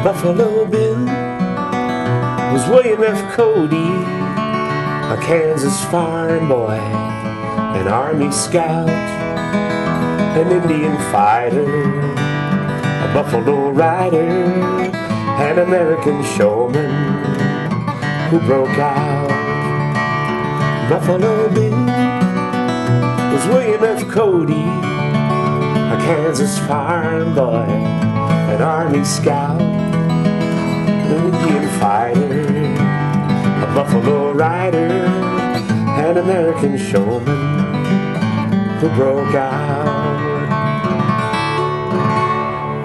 Buffalo Bill was William F. Cody, a Kansas farm boy, an Army scout, an Indian fighter, a Buffalo rider, an American showman who broke out. Buffalo Bill was William F. Cody, a Kansas farm boy, an Army scout, an Indian fighter, a Buffalo rider, an American showman who broke out.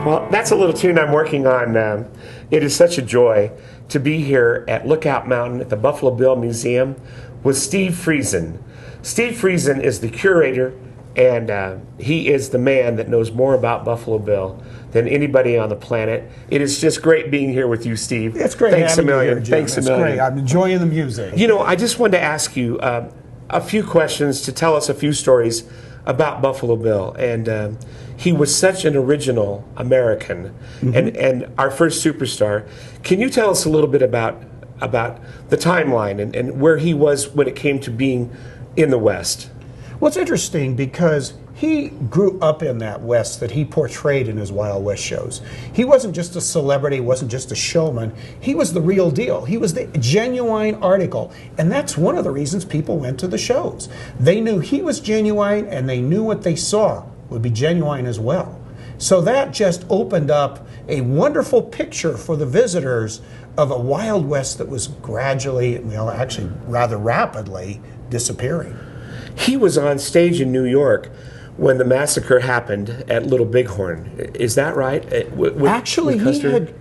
Well, that's a little tune I'm working on. It is such a joy to be here at Lookout Mountain at the Buffalo Bill Museum with Steve Friesen. Steve Friesen is the curator, and he is the man that knows more about Buffalo Bill than anybody on the planet. It is just great being here with you, Steve. It's great Thanks having a million. you here, Jim. Thanks a It's million. great. I'm enjoying the music. You know, I just wanted to ask you a few questions to tell us a few stories about Buffalo Bill. And he was such an original American, and our first superstar. Can you tell us a little bit about the timeline and where he was when it came to being in the West? Well, it's interesting because he grew up in that West that he portrayed in his Wild West shows. He wasn't just a celebrity, wasn't just a showman. He was the real deal. He was the genuine article. And that's one of the reasons people went to the shows. They knew he was genuine, and they knew what they saw would be genuine as well. So that just opened up a wonderful picture for the visitors of a Wild West that was gradually, well, actually rather rapidly disappearing. He was on stage in New York when the massacre happened at Little Bighorn. Is that right? Actually,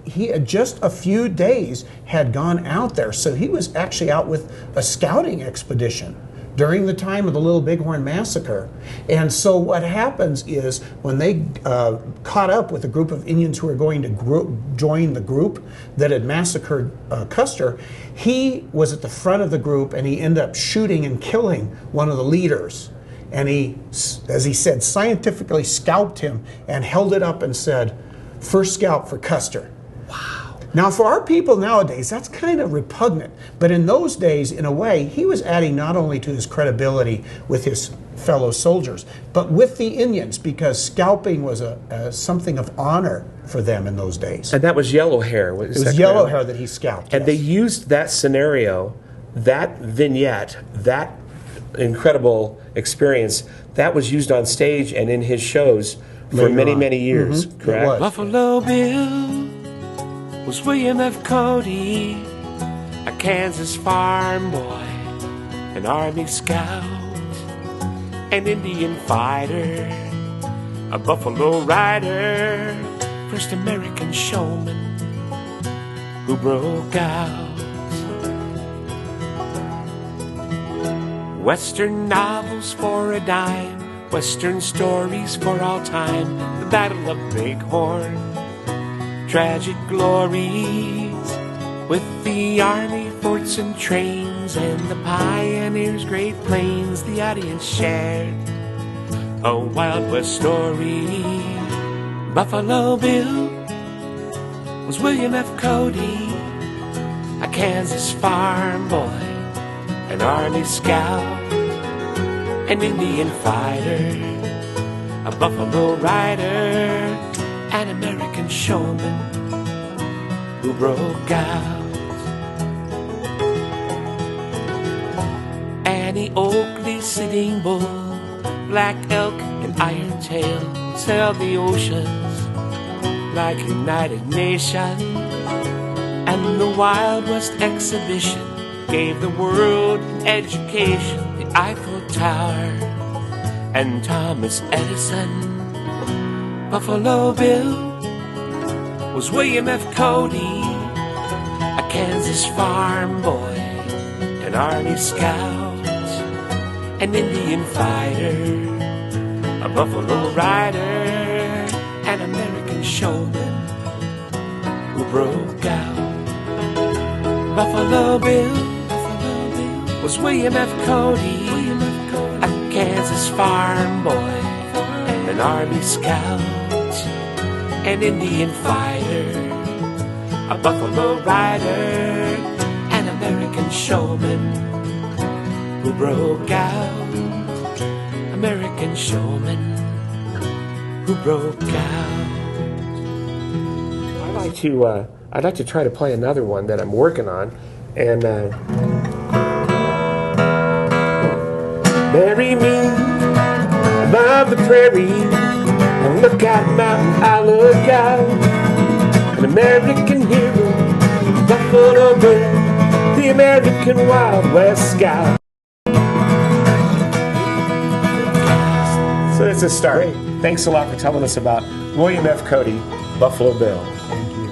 he had just a few days had gone out there. So he was actually out with a scouting expedition during the time of the Little Bighorn massacre. And so what happens is when they caught up with a group of Indians who were going to join the group that had massacred Custer, he was at the front of the group, and he ended up shooting and killing one of the leaders. And he, as he said, scientifically scalped him and held it up and said, "First scalp for Custer." Wow. Now, for our people nowadays, that's kind of repugnant. But in those days, in a way, he was adding not only to his credibility with his fellow soldiers, but with the Indians, because scalping was something of honor for them in those days. And that was yellow hair. It was yellow hair that he scalped. And yes. they used that scenario, that vignette, that incredible experience, that was used on stage and in his shows for many years, correct? Buffalo Bill was William F. Cody, a Kansas farm boy, an Army scout, an Indian fighter, a Buffalo rider, first American showman who broke out. Western novels for a dime, Western stories for all time, the Battle of Bighorn, tragic glories, with the Army forts and trains, and the pioneers' great plains, the audience shared a Wild West story. Buffalo Bill was William F. Cody, a Kansas farm boy, an Army scout, an Indian fighter, a Buffalo rider, an American showman who broke out. Annie Oakley, Sitting Bull, Black Elk, and Iron Tail sailed the oceans like a United Nation, and the Wild West exhibition gave the world an education. The Eiffel Tower and Thomas Edison. Buffalo Bill was William F. Cody, a Kansas farm boy, an Army scout, an Indian fighter, a Buffalo rider, an American showman who broke out. Buffalo Bill was William F. Cody, a Kansas farm boy, an Army scout, an Indian fighter, a buffalo rider, an American showman who broke out. American showman who broke out. I'd like to try to play another one that I'm working on, and bury me above the prairie, and look out mountain, I look out. An American hero, Buffalo Bill, the American Wild West Scout. So that's a start. Great. Thanks a lot for telling us about William F. Cody, Buffalo Bill. Thank you.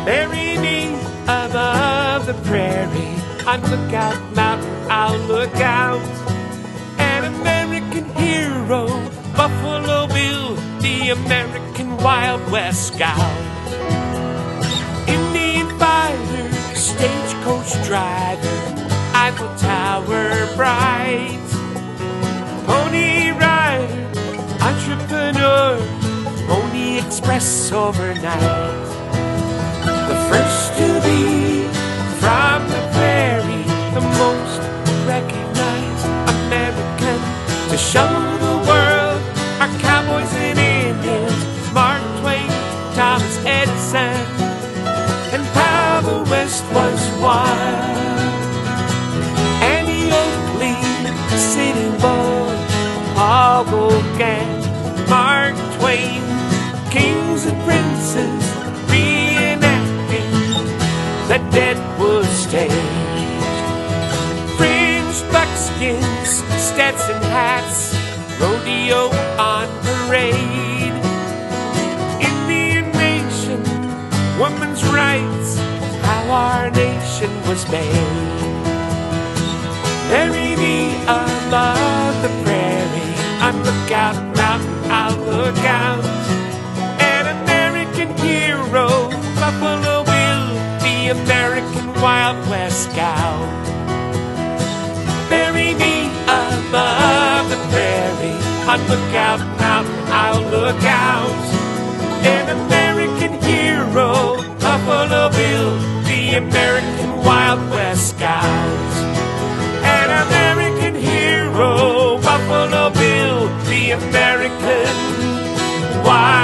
Bury me above the prairie, on Lookout Mountain, I'll look out. An American hero, Buffalo Bill, the American Wild West Scout. Indian fighter, stagecoach driver, Eiffel Tower bright. Pony rider, entrepreneur, Pony Express overnight. The first to be from the prairie, the most recognized American, to show the world our cowboys and Indians, Mark Twain, Thomas Edison, and how the West was won. Annie Oakley, Sitting Bull, Paul Gauguin, Mark Twain, kings and princes reenacting the Deadwood stage. Fringed buckskins, Stetson hats, rodeo on parade. Indian nation, women's rights, how our nation was made. Bury me above the prairie, on Lookout Mountain, I'll look out. An American hero, Buffalo Bill, the American Wild West Scout. Bury me above the prairie, on Lookout Mountain, I'll look out. An American hero, Buffalo Bill, the American Wild West Scout. An American hero, Buffalo Bill, the American Wild